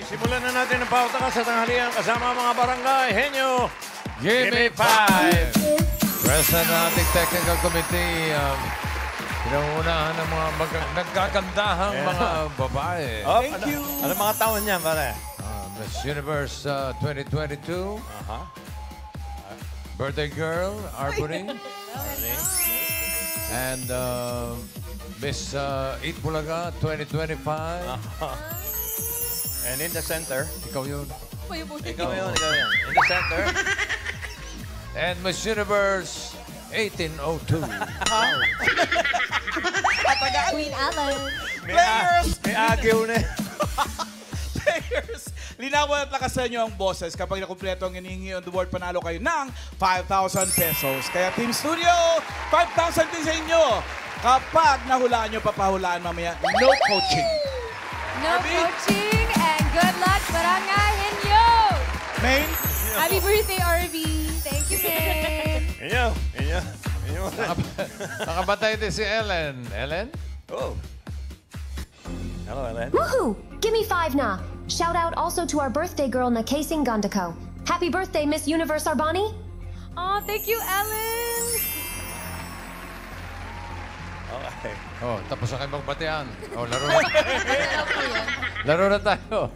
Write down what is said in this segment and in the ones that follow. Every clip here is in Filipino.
Simulan na natin ang pautaka sa tanghalian kasama ang mga barangay. Henyo, Give me 5! Present na ating technical committee. Pinangunahan ng mga nagkagandahang mga babae. Thank you. Ano mga taon niyan, pare? Miss Universe 2022. Birthday girl, Arbery. And Miss Eat Bulaga 2025. And in the center. Ikaw yun. Ikaw yun. In the center. And Miss Universe 1802. Queen Allen. May agyo na. Players, linawan at lakasan nyo ang boses. Kapag nakumpleto ang hinihingi on the board, panalo kayo ng 5,000 pesos. Kaya Team Studio, 5,000 din sa inyo. Kapag nahulaan nyo, papahulaan mamaya, no coaching. No coaching and good luck, Barangay Henyo! Main? Happy birthday, RV! Thank you, Main! Henyo. Nakabatay din si Ellen. Ellen? Oh. Hello, Ellen. Woohoo! Gimme 5 na. Shout out also to our birthday girl na Kasing Gandako. Happy birthday, Miss Universe Arbani. Oh, thank you, Ellen! Okay. Oh, tapos na kayo magbatian. Oh, laro na. Laro na tayo.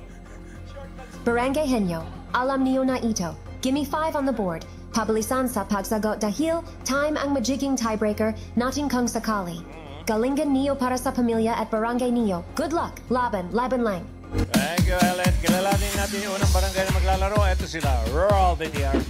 Barangay Henyo. Alam niyo na ito. Gimme 5 on the board. Pabilisan sa pagsagot dahil time ang magiging tiebreaker natin kung sakali. Galingan niyo para sa pamilya at barangay niyo. Good luck. Laban lang. Thank you, Ellen. Kilalanin natin yung unang barangay na maglalaro. Ito sila, Rural BTR.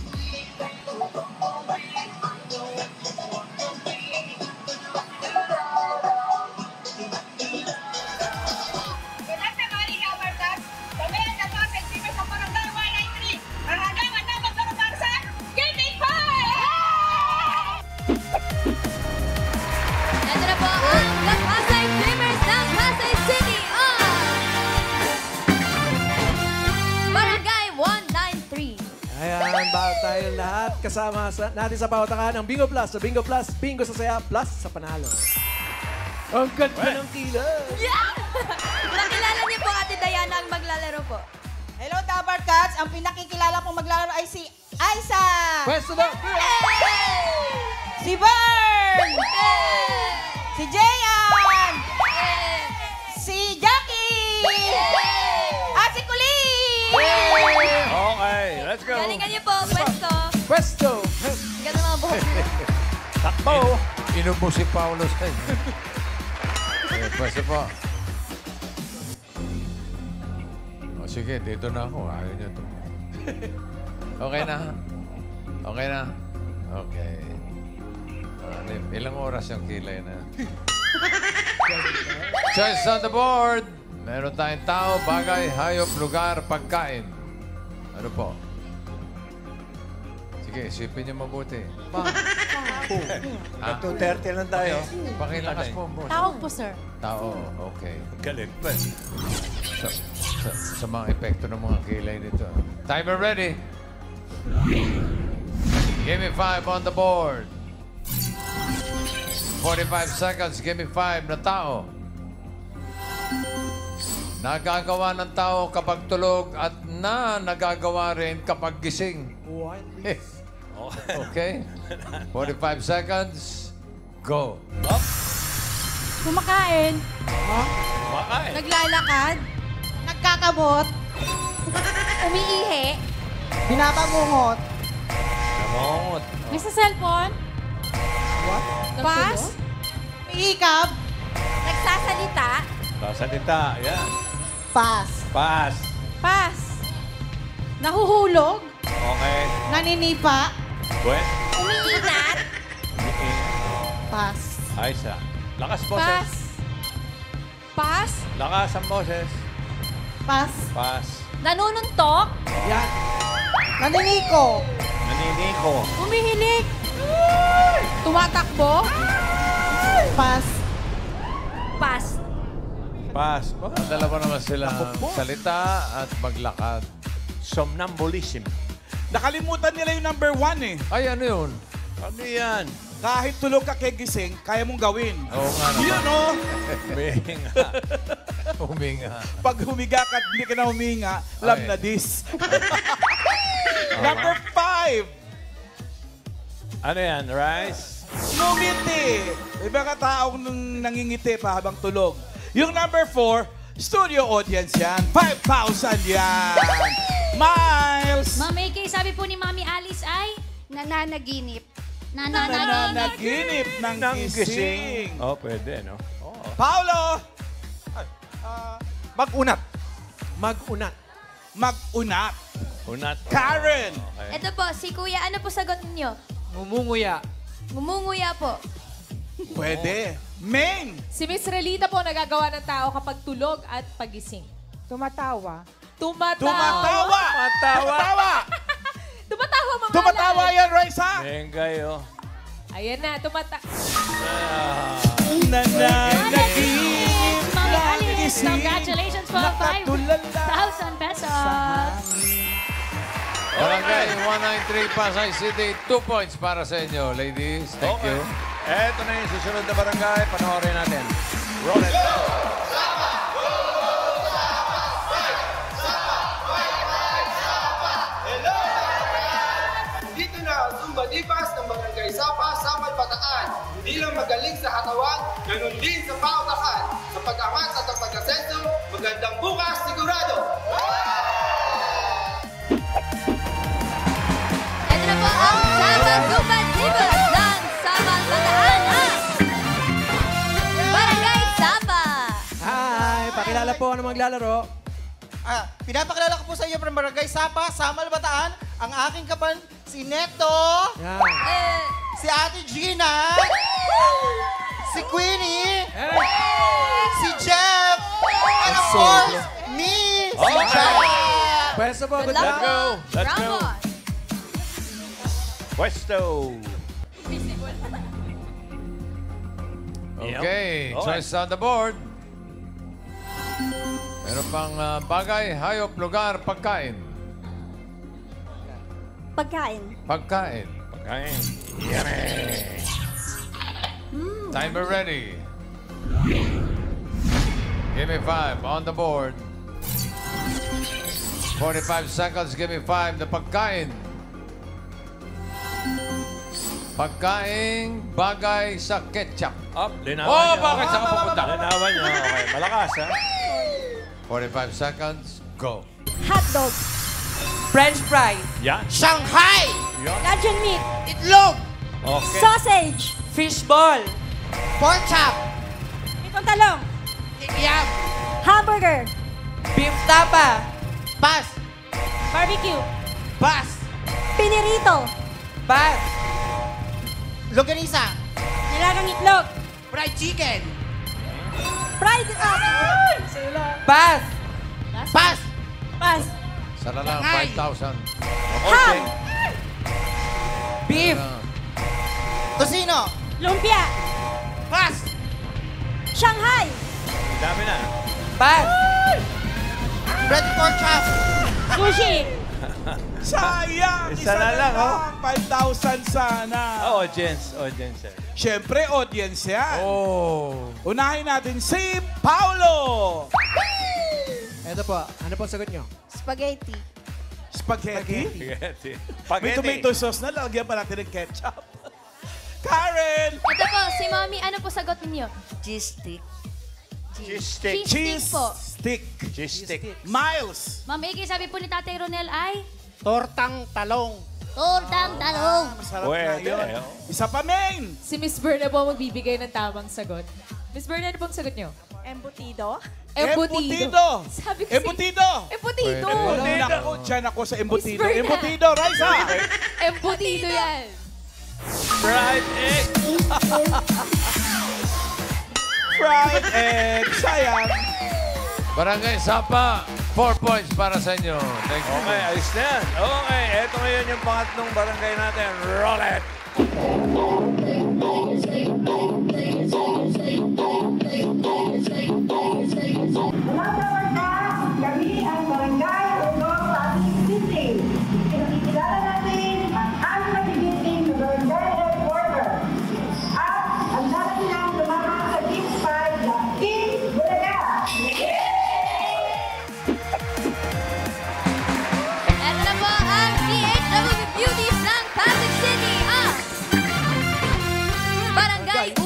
Ito na po ang The Pasay Dreamers ng Pasay City Barangay 193. Ayan, bago tayo lahat kasama natin sa pautakan ng Bingo Plus. So Bingo Plus, Bingo sa saya, plus sa panalo. Ang ganda ng kilos! Yeah! Nakilala niyo po Ate Diana ang maglalaro po. Hello, Tabar Cats. Ang pinakikilala pong maglalaro ay si Aiza. Pwesto na! Si Bern. Si Jayan. Si Jackie. At si Colleen. Okay, let's go. Galingan niyo po, pwesto. Pwesto! Ganda mga buhok niyo. Takbo. Inubo si Paulo sa inyo. Pwede po. O sige, dito na ako. Ayaw niyo to. Okay na? Okay na? Okay. Ilang oras yung kilay na? Choice on the board. Meron tayong tao, bagay, hayop, lugar, pagkain. Ano po? Sige, isipin niyo mabuti. At 2:30 lang tayo. Pakilakas po, boss. Tawag po, sir. Tao, okay. Galit pa. Sa mga epekto ng mga kilay nito. Timer ready. Give me 5 on the board. 45 seconds. Give me 5 na tao. Nagagawa ng tao kapag tulog at nagagawa rin kapag gising. What? Okay? 45 seconds. Go. Kumakain. Makain. Naglalakad. Nagkakabot. Umiihi. Binabangungot. Namot. Nagsa-cellphone. What? Pass. Umiikab. Nagsasalita. Sasalita. Yan. Pass. Pass. Pass. Nahuhulog. Okay. Naninipa. Buen. Umiinat. Pass. Ayos ah. Lakas boses. Pass. Pass. Lakas ang boses. Pass. Pass. Nanununtok. Yan. Naniniko. Naniniko. Umihilik. Tumatakbo. Pass. Pass. Pass. Dalawa naman sila salita at maglakad. Somnambulism. Nakalimutan nila yung number 1 eh. Ay, ano yun? Ano yan? Kahit tulog ka kay gising, kaya mong gawin. Oo nga naman. Yun, oh. Binga. Huminga. Pag humiga ka at hindi ka na huminga, lam na dis. Number 5. Ano yan, rice? Ngumiti. Iba ka taong nangingiti pa habang tulog. Yung number 4, studio audience yan. 5,000 yan. Miles. Ma'am AK, sabi po ni Mami Alice ay Nananaginip. Nananaginip ng gising. Oh, pwede, no? Paolo. Mag-unat. Mag-unat. Mag-unat. Unat. Karen. Okay. Ito po, si Kuya, ano po sagot ninyo? Ngumunguya. Ngumunguya po. Pwede. Main. Si Miss Relita po nagagawa ng tao kapag tulog at pagising. Tumatawa. Tumatawa. Tumatawa. Tumatawa. Tumatawa, mga Tumatawa alay. yan, Raisa. Mengay, oh. Ayan na, Nananaginip Mami ng Alice, gising. congratulations po. Nakatulala 5,000 pesos. Barangay 193 Pasay City, 2 points para sa inyo, ladies. Thank you. Eto na yung susunod na barangay. Panoorin natin. Roll it. Dito na ang Zumba Divas ng Barangay Sapa, Samal Bataan. Hindi lang magaling sa katawan, ganun din sa pautakan. Sa pag-angat at ang pag-asenso, magandang bukas sigurado! Ito na po ang Saba Zumba Divas ng Sabang Bataan at Barangay Saba. Hi! Pakilala po ang maglalaro. Pinapakilala ko po sa iyo from Barangay Sapa, Samal Bataan, ang aking kapan, si Neto, Yan. si Ate Gina, si Queenie, si Jeff, and of course, me, si Jack. Pwesto po. Good luck luck. po. Let's Round go. one. Pwesto. Okay, Yep. choice on the board. Meron pang bagay, hayop, lugar, pagkain. Pagkain. Pagkain. Pagkain. Timer ready. Give me 5 on the board. 45 seconds, give me 5. The pagkain. Pagkain, bagay sa ketchup. Up. Linawan Oh, niya. bakit? Saan ka pupunta? Linawan niya. Okay. Malakas, ha? 45 seconds, go. Hotdog. French fry. Yan. Shanghai, Cajun meat. itlog, Okay. Sausage. Fishball. pork chop, Itong talong. yam, Hamburger. Beef tapa. pas, Barbecue. pas, Pinirito. Bat. longganisa, Nilagang itlog. fried chicken, Fried. Pass. pas, Pas. Sana lang, Shanghai. 5,000. Ham. Beef. tocino, Lumpia. pas, Shanghai. Dami na. Pass. breaded pork chop, Sushi. Sayang! Isa na lang, oh. 5,000 sana. Audience. Audience. Siyempre, audience yan. Oh. Unahin natin si Paolo. Ito po. Ano po ang sagot nyo? Spaghetti. Spaghetti. Spaghetti. May Spaghetti. tomato sauce na, lagyan pa natin ng ketchup. Karen! Ito po, si Mami, ano po sagot ninyo? Cheese stick. Cheese stick po. stick. Cheese stick. Miles. Ma'am AK, sabi po ni Tatay Ronel ay tortang talong, tortang talong. Masarap Pwede, na yun. oh. Isa pa, main. Si Miss Berna po magbibigay ng tamang sagot. Miss Berna, ano pong sagot nyo? Embutido. Embutido. Sabi ko Embutido. Embutido. Pwede. Nako, dyan ako sa embutido. Whisper na. Embutido, Raisa. Embutido yan. Fried egg. Fried egg. Sayang. Barangay Sapa, 4 points para sa inyo. Thank you. Okay, ayos na yan. Okay, eto ngayon yung pangatlong barangay natin. Roll it. Kami ang Barangay Ugong Pasig City. Pinakikilala natin ang aming magigiting na barangay headquarter. At ang natin ang lumakas sa Team 5 na Team Bulaga.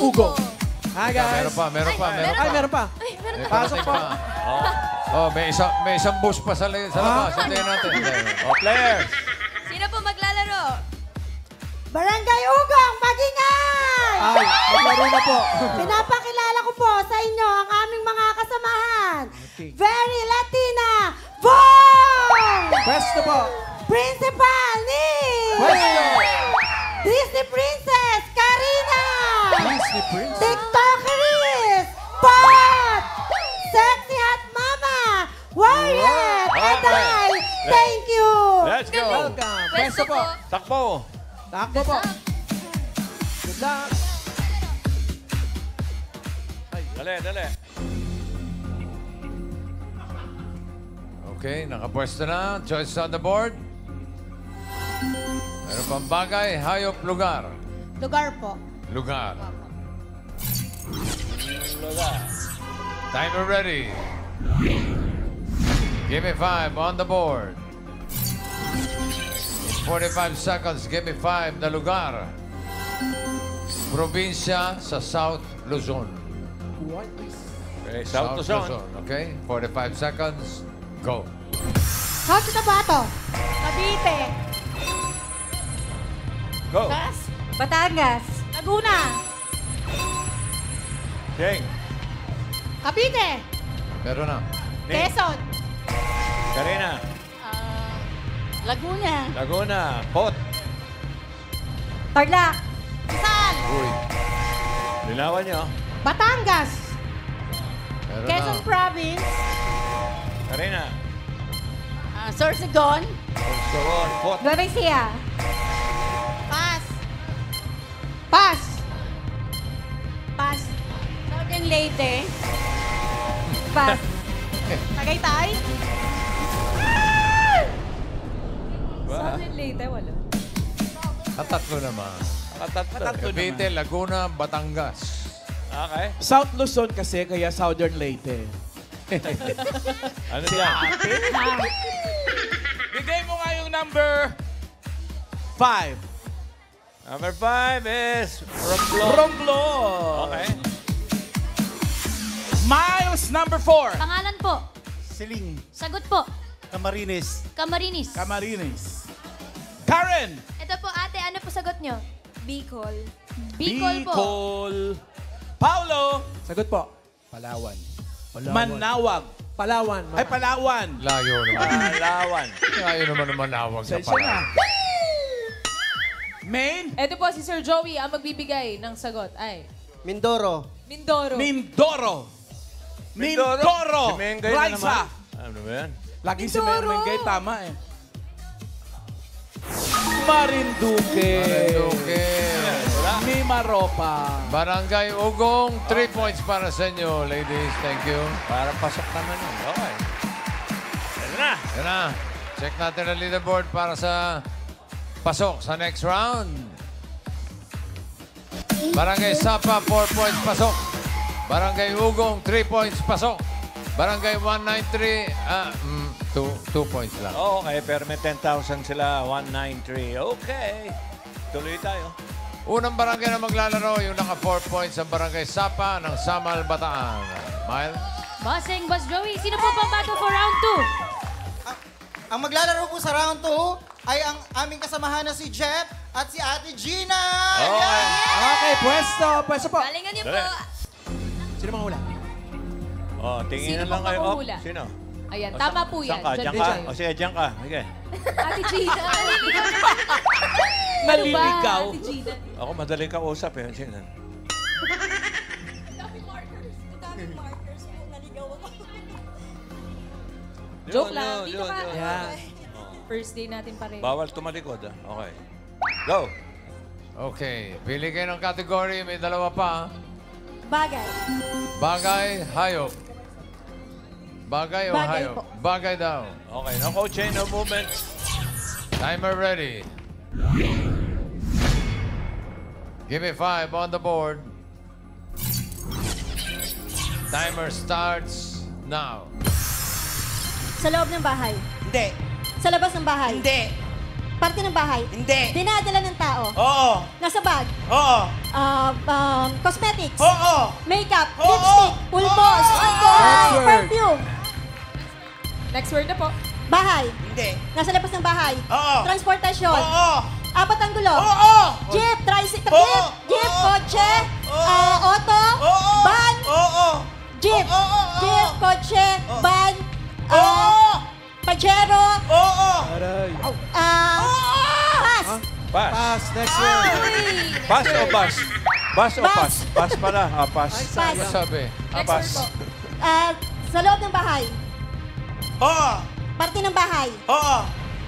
Ugong. Hi, guys. Meron pa. Ay, meron pa. Ay, meron May pa. Pasok parating pa. Oh, may isang bus pa sa labas. Hintayin natin. Oh, players. Sino po maglalaro? Barangay Ugong, magingay! Ay, maglaro na po. Pinapakilala ko po sa inyo ang aming mga kasamahan. Okay. Very Latina, Bong! Pwesto po. Principal ni Pwesto. Disney Princess, Karina! Disney Princess. TikTokeries, Pot! Sexy Hot Mama, Warrior, and I, thank you! Let's go. Welcome. Pwesto po. Takbo. Takbo po. Good luck. Dali. Okay, nakapwesto na. Choice on the board. Meron pang bagay, hayop, lugar. Lugar po. Lugar. Timer ready. Give me 5 on the board. In 45 seconds, give me 5 na lugar. Probinsya sa South Luzon. What is... Okay, South Luzon. Okay, 45 seconds. Go. South Cotabato. Cavite. Go. Batangas. Laguna. King. Cavite. Meron na. Nick. Quezon. Karina. Laguna. Laguna. Pot. Tarlac. Rizal. Uy. Linawan nyo. Batangas. Meron Quezon na. Province. Karina. Sorsogon. Sorsogon. Pot. Nueva Ecija. Pass. Southern Leyte. Pass. Tagaytay. Southern Leyte, wala. Tatlo naman. Tatlo Cavite, Laguna, Batangas. Okay. South Luzon kasi, kaya Southern Leyte. Ano yan? Bigay mo nga yung number 5. Number 5 is Romblo. Romblo. Okay. Miles, number 4. Pangalan po. Siling. Sagot po. Camarines. Camarines. Camarines. Karen. Ito po, ate, ano po sagot nyo? Bicol. Bicol po. Bicol. Paulo. Sagot po. Palawan. Manawag. Palawan. Ay, Palawan. Layo naman. Lawan. Layo naman ng manawag sa Sensya na. Palawan. Maine. Ito po, si Sir Joey ang magbibigay ng sagot. Ay, Mindoro. Mindoro. Mindoro. Mindoro. Si Mengay na Raisa. naman. Ano ba yan? Lagi si Mengay, tama eh. Marinduque. Mimaropa. Barangay Ugong, 3 points para sa inyo, ladies. Thank you. Para pasok naman yun. Okay. Yan na. Yan na. Check natin ang leaderboard para sa pasok sa next round. Barangay Sapa, 4 points pasok. Barangay Ugong, 3 points pasok. Barangay 193, 2 points lang. Okay, pero may 10,000 sila. 193. Okay. Tuloy tayo. Unang barangay na maglalaro, yung naka 4 points ang Barangay Sapa ng Samal, Bataan. Miles? Bossing, Boss Joey, sino po pambato for round 2? Ang maglalaro po sa round 2 ay ang aming kasamahan na si Jeff at si Ate Gina. Okay. Okay, pwesto. Pwesto po. Galingan niyo Dali. po. Sino mga hula? Oh, tingin Sino na lang pong kayo. mahuhula? Sino? Ayan, O, tama saan- po yan. Saan ka? Diyan Dyan ka? po. O sige, diyan ka. Sige. Ate Gina. Naliligaw. Ate Gina. Ako madaling kausap eh. Sino? Joke lang. Dito ka. Yan. First day natin pareho. Bawal tumalikod ah. Okay. Go! Okay, pili kayo ng category. May dalawa pa. Bagay. Bagay, hayop. Bagay o Bagay hayop? po. Bagay daw. Okay, no coach, no movement. Timer ready. Give me 5 on the board. Timer starts now. Sa loob ng bahay. Hindi. Sa labas ng bahay. Hindi. Parte ng bahay. Hindi. Dinadala ng tao. Oo. Nasa bag. Oo. Cosmetics. Oo. Makeup. Oo. Lipstick. Pulbos. Next word. Perfume. Next word na po. Bahay. Hindi. Nasa labas ng bahay. Oo. Transportasyon. Oo. Apat ang gulo. Oo. Jeep. Tricycle. Oo. Jeep. Oo. Kotse. Oo. Auto. Oo. Van. Oo. Jeep. Oo. Jeep. Kotse. Van. Oo. Pajero. Oo. Aray. Pass. Pass. Pass. Next word. Pass o bus? Bus o Bus. pass? Pass pala. Pass. Pass. Ano sabi? Next Pass. word po. Sa loob ng bahay. Oo. Parte ng bahay. Oo.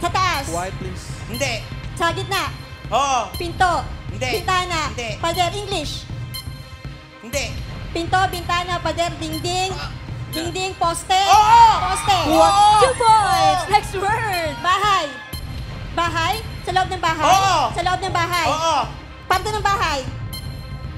Sa taas. Quiet, please. Hindi. Sa gitna. Oo. Pinto. Hindi. Bintana. Hindi. Pader. English. Hindi. Pinto, bintana, pader, dingding. Dingding, poste. Oo. Poste. Oo. 2 points. Next word. Bahay. Bahay. Sa loob ng bahay. Oo. Sa loob ng bahay. Oo. Parte ng bahay.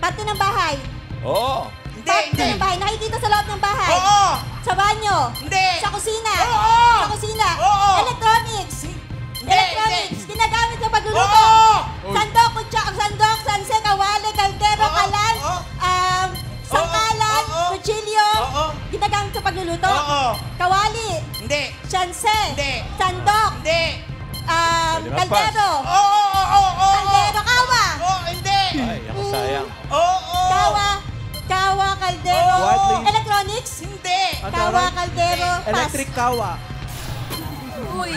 Parte ng bahay. Oo. Hindi. Parte Hindi. ng bahay. Nakikita sa loob ng bahay. Oo. Sa banyo. Hindi. Sa kusina. Oo. Sa kusina. Oo. Electronics. Hindi. Electronics. Ginagamit sa pagluluto. Oo. Sandok, sandok, sanse, kawali, kaldero, Oo. kalan, Oo. sangkalan, Oo. kutsilyo. Oo. Ginagamit sa pagluluto. Oo. Kawali, Hindi. sanse, Hindi. sandok, Hindi. kaldero. Oo. Kaldero, kawa. Oo. Hindi. Ay, ako sayang. Oo. Kawa, kaldero. Quiet, please. Electronics. Hindi. Ang Kawa, taray. kaldero, pass. Electric kawa. Uy.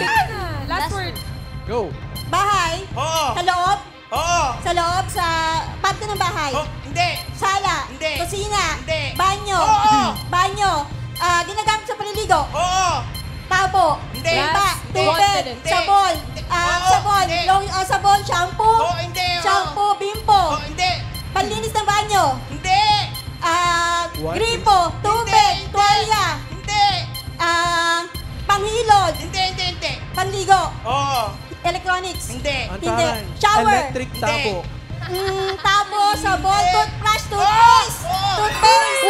Last word. Go. Bahay. Oo. Sa loob. Oo. Sa loob, sa parte ng bahay. Oo. Hindi. Sala. Hindi. Kusina. Hindi. Banyo. Oo. Banyo. Ginagamit sa paliligo. Oo. Tabo. Hindi. Timba. Hindi. Tubig. Hindi. Sabon. Oo. Sabon. Hindi. Sabon. Shampoo. Oo. Hindi. Oo. Shampoo. Bimpo. Oo. Hindi. Panlinis ng banyo. Hindi. What? Gripo. Tubig. Hindi. Tuwalya. Hindi. Panghilod. Hindi. Panligo. Oo. Electronics. Hindi. Ang Hindi. taray. Shower. Electric tabo. Tabo, sabon, Hindi. toothbrush, toothpaste. Oo. Toothpaste.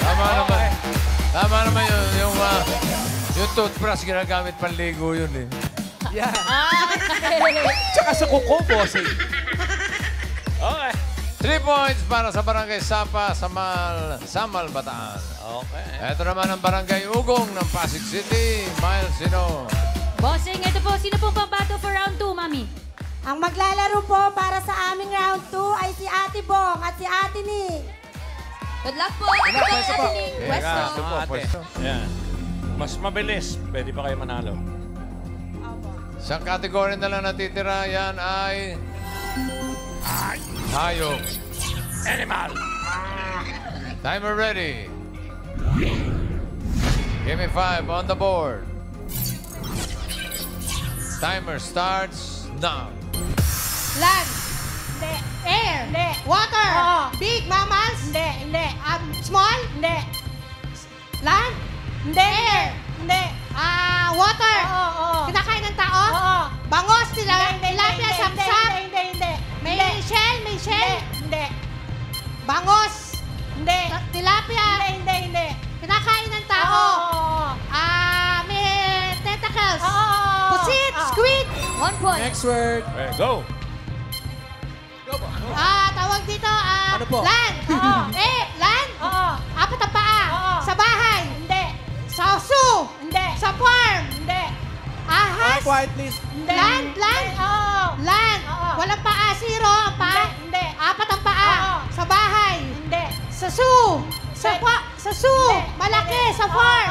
Tama naman. Tama naman yung toothbrush ginagamit panligo yun eh. Yeah. Tsaka sa kuko, bossing. Okay. 3 points para sa Barangay Sapa, Samal, Bataan. Okay. Ito naman ang Barangay Ugong ng Pasig City. Miles, sino? Bossing, ito po. Sino pong pambato for round 2, Mami? Ang maglalaro po para sa aming round 2 ay si Ate Bong at si Ate Ni. Good luck po. Ito po, pwesto po. Ate Ning. Yeah, Pwesto. gusto po, pwesto. Yan. Mas mabilis. Pwede pa kayo manalo. Isang kategory na lang natitira. Yan ay... Hayop. Animal. Timer ready. Give me 5 on the board. Timer starts now. Land. Hindi. Air. Hindi. Water. Oo. Big mammals. Hindi. Small. Hindi. Land. Hindi. Air. Hindi. Water. Oo. Kinakain ng tao. Oo. Bangos sila. Tilapia, sapsap. Hindi. May shell. Hindi. Bangos. Hindi. Tilapia. Hindi. Kinakain ng tao. Oo. May tentacles. Oo. Pusit. Squid. 1 point. Next word. Okay, go. Tawag dito, Ano po? land. Oo. Land. Oo. Apat ang paa. Oo. Sa bahay. Hindi. Sa zoo. Hindi. Sa farm. Hindi. Ahas. Quiet, please. Hindi. Land. Oo. Land. Oo. Walang paa. 0 ang paa. Hindi. Apat ang paa. Oo. Sa bahay. Hindi. Sa zoo. Sa zoo. Malaki. Sa farm.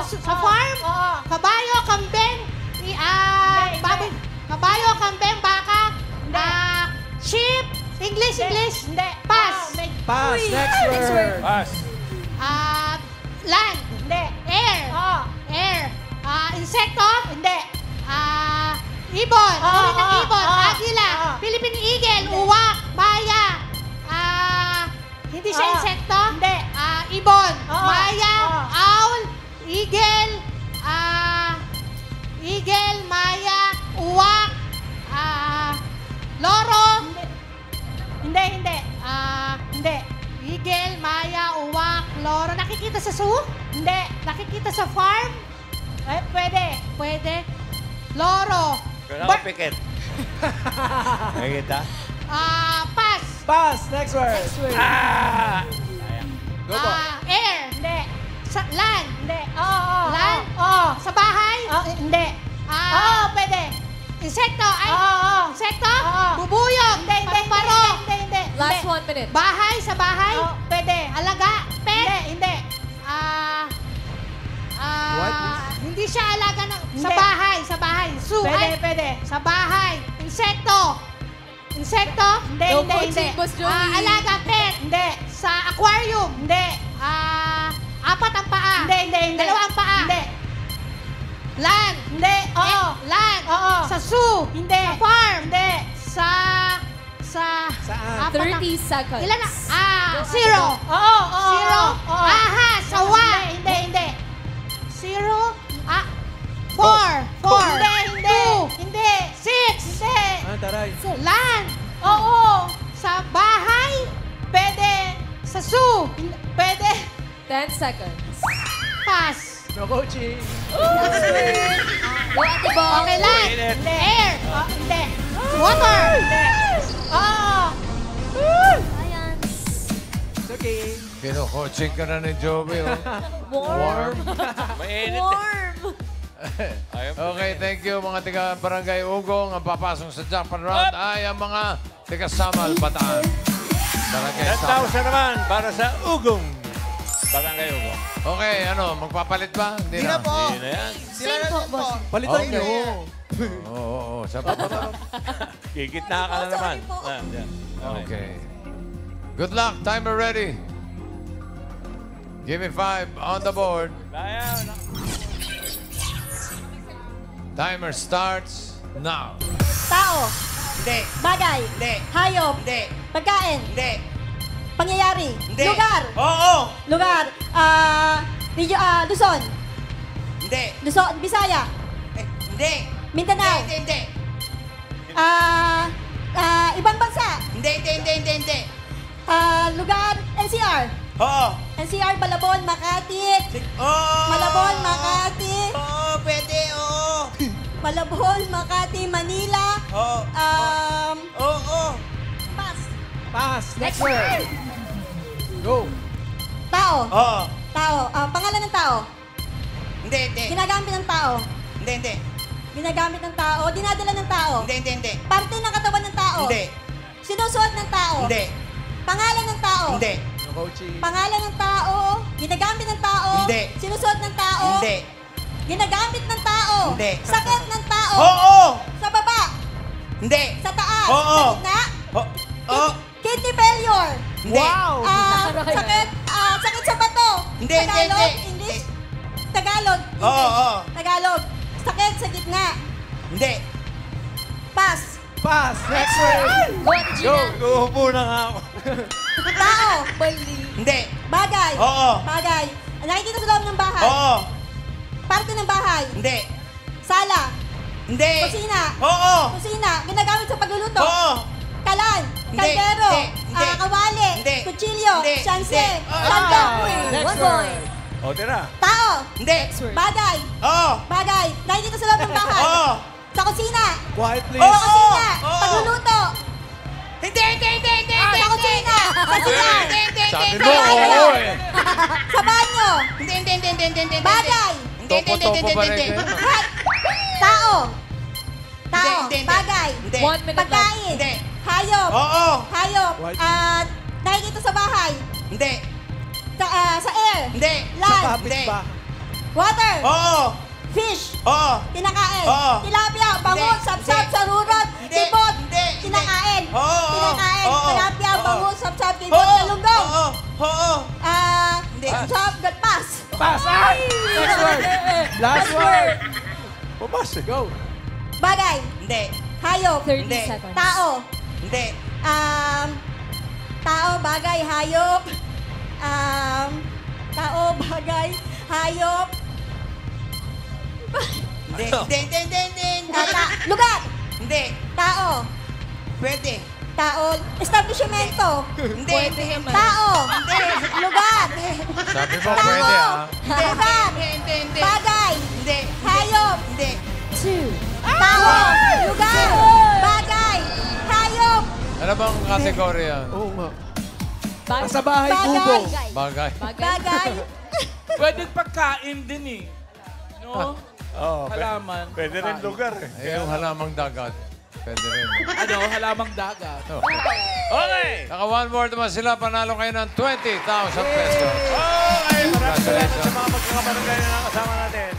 Sa farm. Oo. Kabayo, kambing. Baboy. Kabayo, kambing, baka. Sheep. English. Hindi. Pass. Pass. Next word. Pass. Land. Hindi. Air. Air. Insekto. Hindi. Ibon. Uri ng ibon. Agila. Philippine eagle. Uwak. Maya. Hindi siya insekto. Hindi. Ibon. Maya. Owl. Eagle. Eagle. Maya. Uwak. Loro. Hindi. Hindi. Eagle, maya, uwak, loro. Nakikita sa zoo? Hindi. Nakikita sa farm? Pwede. Loro. Kailangan pikit. Nakikita? Pass. Pass. Next word. Go po. Air. Hindi. Land. Hindi. Oo. Land. Oo. Sa bahay? Hindi. Oo, pwede. Insekto. Ay. Oo. Insekto? Oo. Bubuyog. Hindi. Paro. Hindi. Last 1 minute. Bahay. Sa bahay? Oo, pwede. Alaga. Pet? Hindi. Hindi siya alaga ng... Sa Hindi. bahay. Sa bahay. Zoo. Pwede, Ay, pwede. Sa bahay. Insekto. Insekto? Hindi, No hindi, coaching, hindi. Boss Joey. Alaga. Pet? Hindi. Sa aquarium? Hindi. Apat ang paa? Hindi. Dalawa ang paa? Hindi. Land? Hindi. Oo. Land? Oo. Sa zoo? Hindi. Sa farm? Hindi. Saan? 30 seconds. Ilan na? Zero. Oo. Zero? Oo. Ahas. Sawa? Hindi. Zero? Four. Hindi. Two. Hindi. Six. Hindi. Taray. Land? Oo. Sa bahay? Pwede. Sa zoo? Pwede. 10 seconds. Pass. No coaching. Go at the ball. Okay, land. Hindi. Air. Hindi. Water. Hindi. Oo. It's okay. Kino-coaching ka na ni Joey. Oh. Warm. Mainit. Warm. Okay, thank you mga tiga Barangay Ugong. Ang papasok sa jackpot round ay ang mga tiga Samal Bataan. Barangay Samal. 10,000 naman para sa Ugong. Barangay Ugong. Okay, magpapalit ba? Hindi na po. Hindi na yan. Sila na din po. Palitan Okay. nyo. Oo. Sabi pa. Gigitna ka na naman. Yan. Okay. Good luck. Timer ready. Give me 5 on the board. Timer starts now. Tao. Hindi. Bagay. Hindi. Hayop. Hindi. Pagkain. Hindi. Pangyayari. Hindi. Lugar. Oo. Lugar. Luzon. Hindi. Luzon. Bisaya. Hindi. Mindanao. Hindi. Ibang bansa. Hindi. Lugar. NCR. Oo. NCR, Malabon, Makati. Oo. Malabon, Makati. Oo, pwede. Oo. Malabon, Makati, Manila. Oo. Oo. Pass. Pass. Next word. Go. Tao. Oo. Tao. Pangalan ng tao. Hindi. Ginagamit ng tao. Hindi. Ginagamit ng tao. Dinadala ng tao. Hindi. Parte ng katawan ng tao. Hindi. Sinusuot ng tao. Hindi. Pangalan ng tao. Hindi. No coaching. Pangalan ng tao. Ginagamit ng tao. Hindi. Sinusuot ng tao. Hindi. Ginagamit ng tao. Hindi. Sakit ng tao. Oo. Sa baba. Hindi. Sa taas. Oo. Sa gitna. Oo. Kidney failure. Hindi. Sakit sa bato. Hindi. Tagalog. English. Tagalog. Oo. Tagalog. Sakit sa gitna. Hindi. Pass. Pass. Next word. Go at Gina. Uupo na nga ako. Tao. Hindi. Bagay. Oo. Bagay. Nakikita sa loob ng bahay. Oo. Parte ng bahay. Hindi. Sala. Hindi. Kusina. Oo. Kusina. Ginagamit sa pagluluto. Oo. Kalan. Hindi. Kaldero. Hindi. Kawali. Hindi. Kutsilyo. Hindi. Syanse. Hindi. Sandok. Next 1 word. point. O, tira. Tao. Hindi. Bagay. Oo. Bagay. Nakikita sa loob ng bahay. Oo. Sa kusina. Quiet, Sa please. kusina. Oo. Pagluluto. Hindi. Sa kusina. Sa siyan. Sabi mo, oo eh. Sa banyo. Hindi. Bagay. Topo-topo ba rin kayo? Tao. Tao. Hindi. Bagay. Hindi. 1 minute left. Pagkain. Hindi. Hayop. Oo. Hayop. White. Nakikita sa bahay. Hindi. Sa air. Hindi. Land. Kapit ba? Water. Oo. Fish. Oo. Kinakain. Oo. Tilapia. Bangus. Hindi. Sapsap. Hindi. Sarurot. Hindi. Kibot. Hindi. Kinakain. Oo. Kinakain. Oo. Tilapia. Oo. Bangus. Sapsap. Kibot. Oo. Galunggong. Oo. Hindi. Chop. Pass. Pass. Next word. Last word. Pabas eh. Go. Bagay. Hindi. Hayop. 30 Hindi. seconds. Tao. Hindi. Tao, bagay, hayop. Tao, bagay, hayop. Hindi. Lugar. Hindi. Tao. Pwede. Tao. Establishmento. Hindi. Tao. Lugar. Sabi mo, pwede ah. Lugar. Hindi. Bagay. Hindi. Hayop. Hindi. 2 Tao, lugar, bagay, hayop, Ano bang kategory yan? Oo nga. Bag- Sa bahay, kubo. Bagay. bagay. Pwede pagkain din eh. No? Oh, Halaman. Pwede rin lugar eh. Eh, yung halamang dagat. Pwede rin. Ano? Halamang dagat. Okay! Naka one more naman sila. Panalo kayo ng 20,000 pesos. Okay! Maraming salamat sa mga magkakabarangay na nakasama natin.